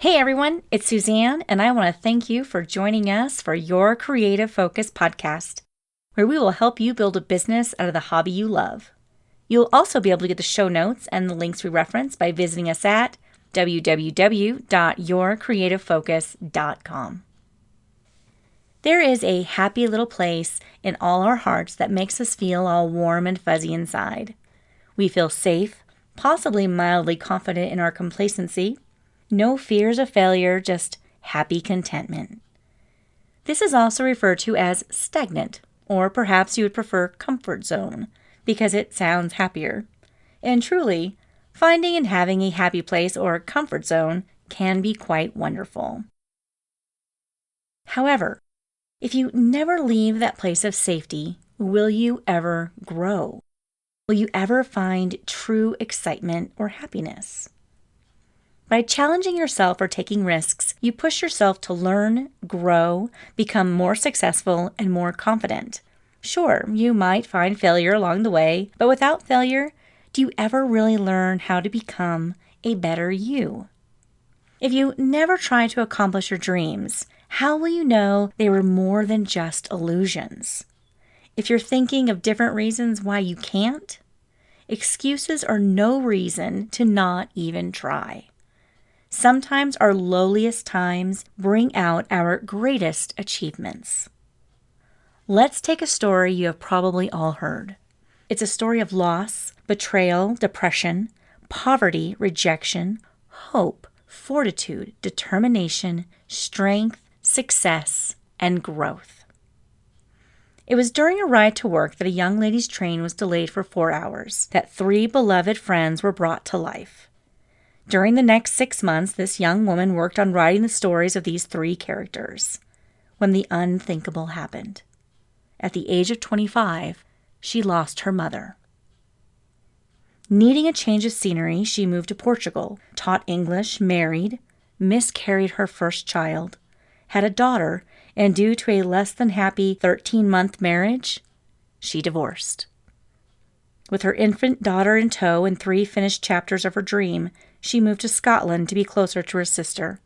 Hey everyone, it's Suzanne, and I want to thank you for joining us for your Creative Focus podcast, where we will help you build a business out of the hobby you love. You'll also be able to get the show notes and the links we reference by visiting us at www.yourcreativefocus.com. There is a happy little place in all our hearts that makes us feel all warm and fuzzy inside. We feel safe, possibly mildly confident in our complacency. No fears of failure, just happy contentment. This is also referred to as stagnant, or perhaps you would prefer comfort zone, because it sounds happier. And truly, finding and having a happy place or comfort zone can be quite wonderful. However, if you never leave that place of safety, will you ever grow? Will you ever find true excitement or happiness? By challenging yourself or taking risks, you push yourself to learn, grow, become more successful, and more confident. Sure, you might find failure along the way, but without failure, do you ever really learn how to become a better you? If you never try to accomplish your dreams, how will you know they were more than just illusions? If you're thinking of different reasons why you can't, excuses are no reason to not even try. Sometimes our lowliest times bring out our greatest achievements. Let's take a story you have probably all heard. It's a story of loss, betrayal, depression, poverty, rejection, hope, fortitude, determination, strength, success, and growth. It was during a ride to work that a young lady's train was delayed for 4 hours, that 3 beloved friends were brought to life. During the next 6 months, this young woman worked on writing the stories of these 3 characters, when the unthinkable happened. At the age of 25, she lost her mother. Needing a change of scenery, she moved to Portugal, taught English, married, miscarried her first child, had a daughter, and due to a less than happy 13-month marriage, she divorced. With her infant daughter in tow and 3 finished chapters of her dream, she moved to Scotland to be closer to her sister.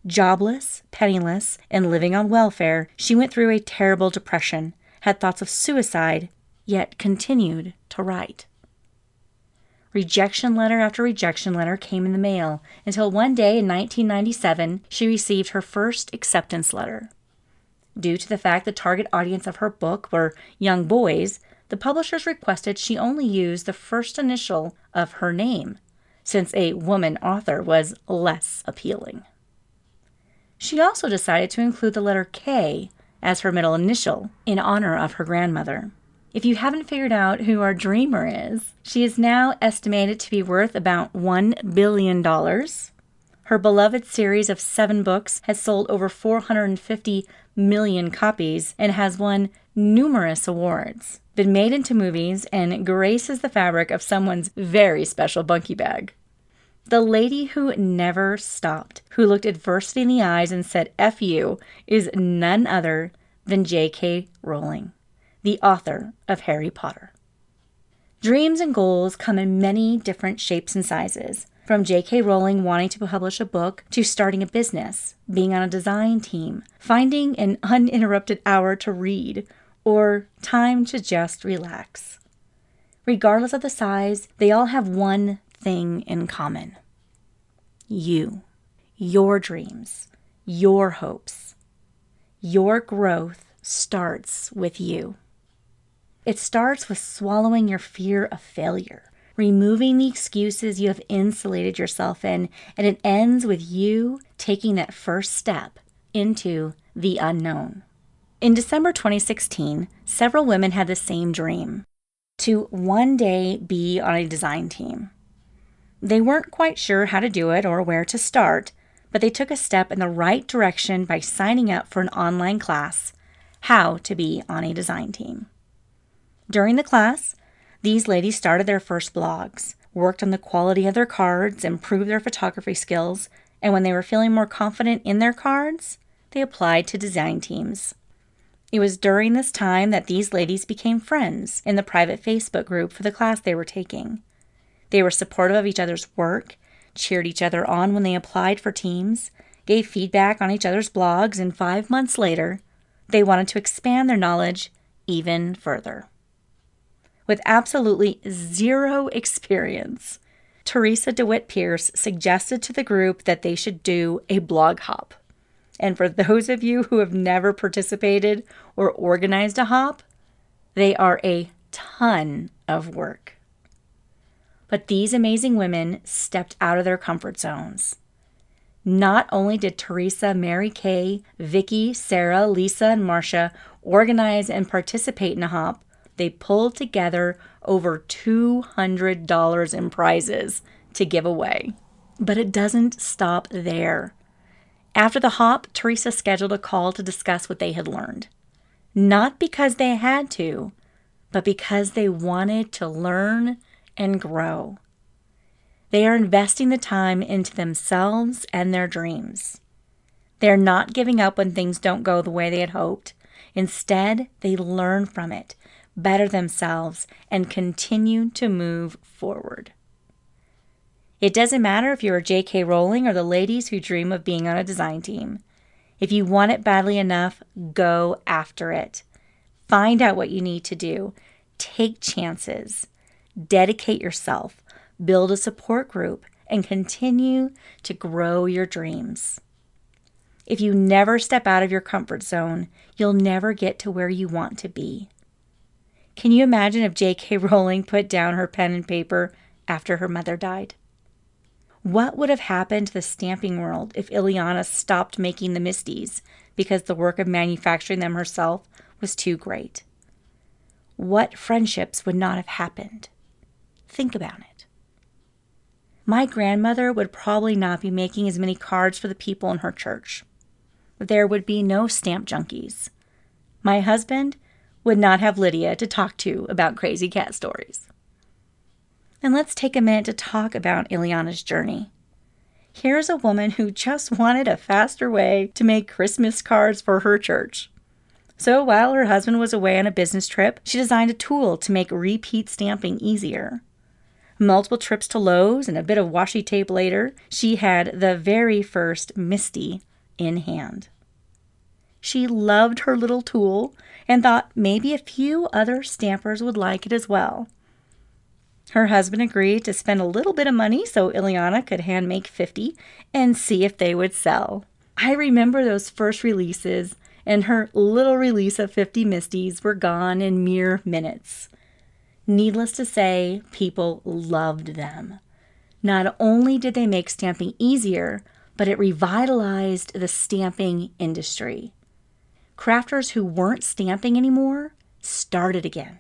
Jobless, penniless, and living on welfare, she went through a terrible depression, had thoughts of suicide, yet continued to write. Rejection letter after rejection letter came in the mail, until one day in 1997, she received her first acceptance letter. Due to the fact the target audience of her book were young boys, the publishers requested she only use the first initial of her name, since a woman author was less appealing. She also decided to include the letter K as her middle initial in honor of her grandmother. If you haven't figured out who our dreamer is, she is now estimated to be worth about $1 billion. Her beloved series of 7 books has sold over 450 million copies and has won numerous awards, been made into movies, and graces the fabric of someone's very special bunkie bag. The lady who never stopped, who looked adversity in the eyes and said F you, is none other than J.K. Rowling, the author of Harry Potter. Dreams and goals come in many different shapes and sizes, from J.K. Rowling wanting to publish a book to starting a business, being on a design team, finding an uninterrupted hour to read, or time to just relax. Regardless of the size, they all have one thing in common. You, your dreams, your hopes. Your growth starts with you. It starts with swallowing your fear of failure, removing the excuses you have insulated yourself in, and it ends with you taking that first step into the unknown. In December 2016, several women had the same dream: to one day be on a design team. They weren't quite sure how to do it or where to start, but they took a step in the right direction by signing up for an online class, How to Be on a Design Team. During the class, these ladies started their first blogs, worked on the quality of their cards, improved their photography skills, and when they were feeling more confident in their cards, they applied to design teams. It was during this time that these ladies became friends in the private Facebook group for the class they were taking. They were supportive of each other's work, cheered each other on when they applied for teams, gave feedback on each other's blogs, and 5 months later, they wanted to expand their knowledge even further. With absolutely zero experience, Teresa DeWitt Pierce suggested to the group that they should do a blog hop. And for those of you who have never participated or organized a hop, they are a ton of work. But these amazing women stepped out of their comfort zones. Not only did Teresa, Mary Kay, Vicky, Sarah, Lisa, and Marcia organize and participate in a hop, they pulled together over $200 in prizes to give away. But it doesn't stop there. After the hop, Teresa scheduled a call to discuss what they had learned. Not because they had to, but because they wanted to learn and grow. They are investing the time into themselves and their dreams. They are not giving up when things don't go the way they had hoped. Instead, they learn from it, better themselves, and continue to move forward. It doesn't matter if you're a J.K. Rowling or the ladies who dream of being on a design team. If you want it badly enough, go after it. Find out what you need to do. Take chances. Dedicate yourself. Build a support group and continue to grow your dreams. If you never step out of your comfort zone, you'll never get to where you want to be. Can you imagine if J.K. Rowling put down her pen and paper after her mother died? What would have happened to the stamping world if Ileana stopped making the Misties because the work of manufacturing them herself was too great? What friendships would not have happened? Think about it. My grandmother would probably not be making as many cards for the people in her church. There would be no stamp junkies. My husband would not have Lydia to talk to about crazy cat stories. And let's take a minute to talk about Ileana's journey. Here's a woman who just wanted a faster way to make Christmas cards for her church. So while her husband was away on a business trip, she designed a tool to make repeat stamping easier. Multiple trips to Lowe's and a bit of washi tape later, she had the very first Misty in hand. She loved her little tool and thought maybe a few other stampers would like it as well. Her husband agreed to spend a little bit of money so Ileana could hand make 50 and see if they would sell. I remember those first releases, and her little release of 50 Misties were gone in mere minutes. Needless to say, people loved them. Not only did they make stamping easier, but it revitalized the stamping industry. Crafters who weren't stamping anymore started again.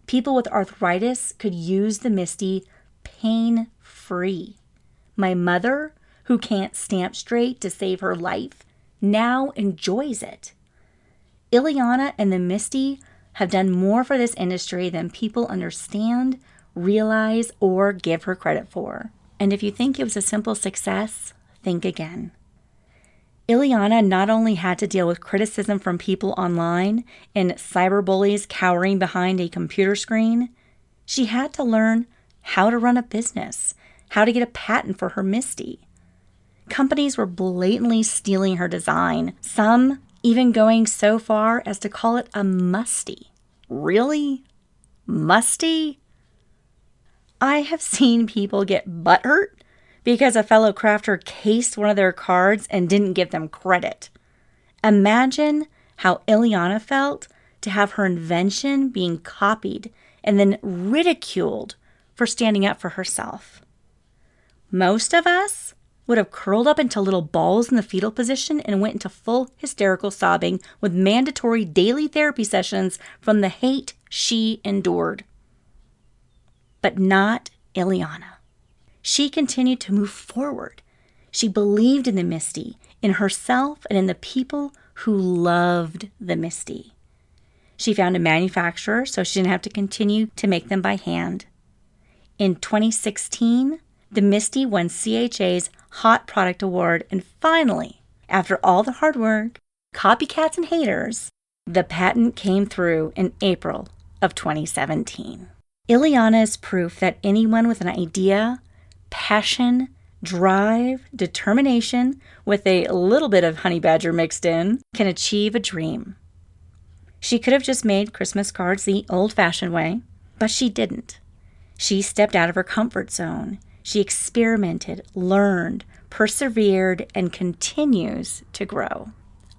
People with arthritis could use the Misty pain-free. My mother, who can't stamp straight to save her life, now enjoys it. Ileana and the Misty have done more for this industry than people understand, realize, or give her credit for. And if you think it was a simple success, think again. Ileana not only had to deal with criticism from people online and cyberbullies cowering behind a computer screen, she had to learn how to run a business, how to get a patent for her Misty. Companies were blatantly stealing her design, some even going so far as to call it a musty. Really? Musty? I have seen people get butthurt because a fellow crafter cased one of their cards and didn't give them credit. Imagine how Ileana felt to have her invention being copied and then ridiculed for standing up for herself. Most of us would have curled up into little balls in the fetal position and went into full hysterical sobbing with mandatory daily therapy sessions from the hate she endured. But not Ileana. She continued to move forward. She believed in the Misty, in herself, and in the people who loved the Misty. She found a manufacturer so she didn't have to continue to make them by hand. In 2016, the Misty won CHA's Hot Product Award, and finally, after all the hard work, copycats and haters, the patent came through in April of 2017. Ileana is proof that anyone with an idea, passion, drive, determination, with a little bit of honey badger mixed in, can achieve a dream. She could have just made Christmas cards the old-fashioned way, but she didn't. She stepped out of her comfort zone. She experimented, learned, persevered, and continues to grow.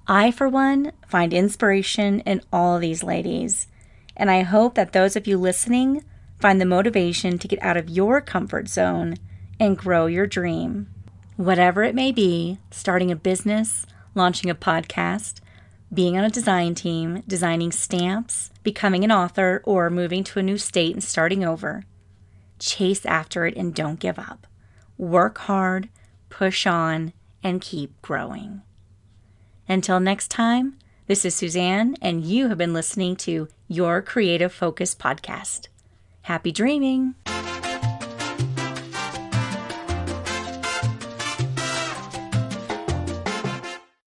I, for one, find inspiration in all of these ladies, and I hope that those of you listening find the motivation to get out of your comfort zone and grow your dream. Whatever it may be, starting a business, launching a podcast, being on a design team, designing stamps, becoming an author, or moving to a new state and starting over. Chase after it and don't give up. Work hard, push on, and keep growing. Until next time, this is Suzanne, and you have been listening to Your Creative Focus Podcast. Happy dreaming!